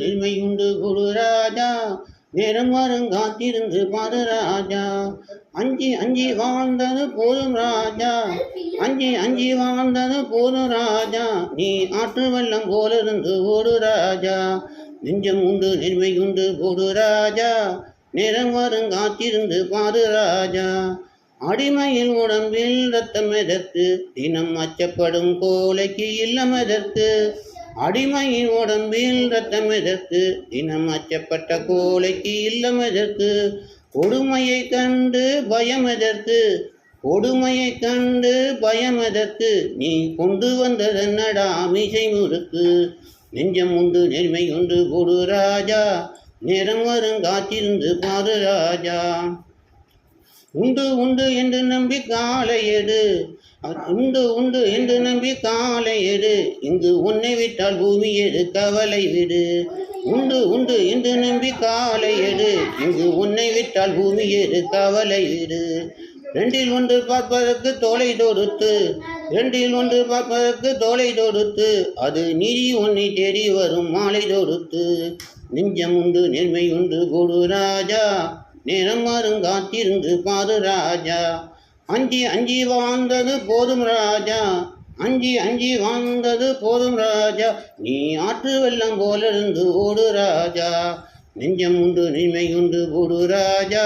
நெல்மையுண்டு கொடு ராஜா, நேரம் வரும் காத்திருந்து பாரு ராஜா. அஞ்சி அஞ்சி வாழ்ந்தது போதும் ராஜா, அஞ்சி அஞ்சி வாழ்ந்தது போதும் ராஜா. நீ ஆற்று வெள்ளம் போலிருந்து ஓடு ராஜா. நெஞ்சம் உண்டு நெல்மையுண்டு கொடு ராஜா, நேரம் வரும் காத்திருந்து பாரு ராஜா. அடிமையில் உடம்பில் ரத்தம் எதற்கு, தினம் அச்சப்படும் கோலைக்கு இல்லம் எதற்கு. அடிமையின் உடம்பில் ரத்தம் எதற்கு, தினம் அச்சப்பட்ட கோலைக்கு இல்லம் எதற்கு. கொடுமையை கண்டு பயம் எதற்கு, கொடுமையை கண்டு பயம் எதற்கு. நீ கொண்டு வந்ததென்னடா மீசை முறுக்கு. நெஞ்சம் உண்டு நேர்மை உண்டு கொடு ராஜா, நேரம் வரும் காத்திருந்து பாரு ராஜா. உண்டு உண்டு என்று நம்பி காலை எடு, உண்டு உண்டு என்று நம்பி காலை எடு. இங்கு உன்னை விட்டால் பூமி எடு, கவலை விடு. உண்டு உண்டு என்று நம்பி காலை எடு, இங்கு உன்னை விட்டால் பூமி எடு, கவலை விடு. ரெண்டில் ஒன்று பார்ப்பதற்கு தோலை தொடுத்து, ரெண்டில் ஒன்று பார்ப்பதற்கு தோலை தொடுத்து. அது நீதி உன்னை தேடி வரும் மாலை தொடுத்து. நெஞ்சம் உண்டு நேர்மை உண்டு கொடு ராஜா, நேரம் வரும் காத்திருந்து பாரு ராஜா. அஞ்சி அஞ்சி வாழ்ந்தது போதும் ராஜா, அஞ்சி அஞ்சி வாழ்ந்தது போதும் ராஜா. நீ ஆற்று வெள்ளம் போலிருந்து ஓடு ராஜா. நெஞ்சம் உண்டு நெல்மை உண்டு கொடு ராஜா,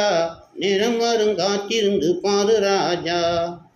நேரம் வரும் காத்திருந்து பாரு ராஜா.